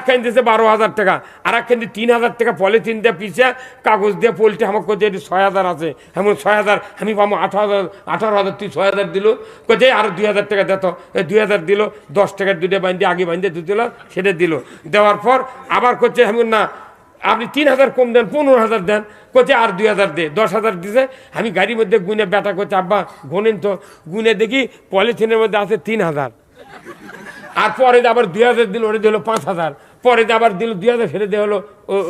একখান দিয়েছে 12,000 টাকা, আর একখান দিয়ে 3,000 টাকা পলিথিন দিয়ে পিছিয়ে কাগজ দিয়ে পোলট্রি আমাকে কোথায় 6,000 আছে, এমন 6,000 আমি পাবো 18,000 তুই 6,000 দিল কোথায়, আরো 2,000 টাকা দিত, 2,000 দিল, 10 টাকার দুটো বান্ধে আগে বান্ধে দিল, সেটা দিল। দেওয়ার পর আবার করছে এমন না আপনি 3,000 কম দেন, 15,000 দেন, করছে আর 2,000 দে, 10,000 দিছে। আমি গাড়ির মধ্যে গুনে বেটা করছে আব্বা গোনেন তো, গুনে দেখি পলিথিনের মধ্যে আছে 3,000, আর পরে আবার 2,000 দিল, ওটা দিল 5,000, পরে আবার দিল 2,000, ফেরে দেওয়া হলো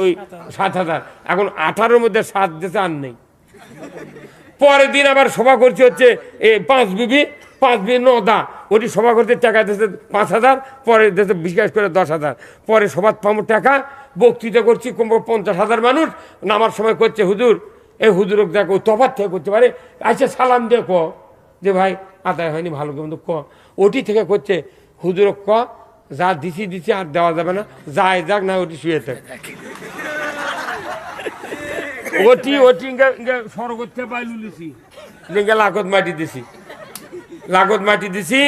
ওই 7,000। এখন 18-র মধ্যে 7 দিতে আর নেই। পরের দিন আবার সভা করছে হচ্ছে 5 বিবি 9 ওটি সভা করতে টাকা দিয়েছে 5,000, পরে দিয়েছে বিকাশ করে 10,000, পরে সবার পাবো টাকা। বক্তৃতা করছি কমপক্ষে 50,000 মানুষ, নামার সময় করছে হুজুর, এই হুজুরক দেখো তফাৎ থেকে করতে পারে, আচ্ছা সালাম দিয়ে ক যে ভাই আদায় হয়নি ভালো কিন্তু ক, ওটি থেকে করছে হুজুরক ক যা দিছি আর দেওয়া যাবে না, যায় যাক না ওটি শুয়ে থাকে। ওটি সড়ক করতে পাইলুলিছি, লাগত মাটি দিছি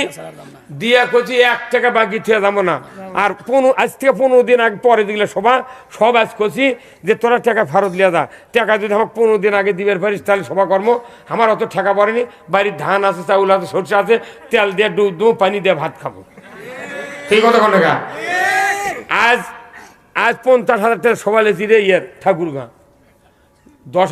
দিয়া করছি 1 টাকা বাকি থেকে যাবো না। আর আজ থেকে 15 দিন আগে পরে দিলে সব আজ করছি যে তোরা টাকা ফেরত লিয়া যা, টাকা যদি আমাকে 15 দিন আগে দিবের পারিস তাহলে সভা কর্ম। আমার অত টাকা পড়েনি, বাড়ির ধান আছে, চাউল আছে, সরষে আছে, তেল দিয়ে ডুব দেবো, পানি দিয়ে ভাত খাবো। ঠিক কথা কোন টাকা? আজ 50,000 টাকা সভা লেছি রে ঠাকুরগাঁ 10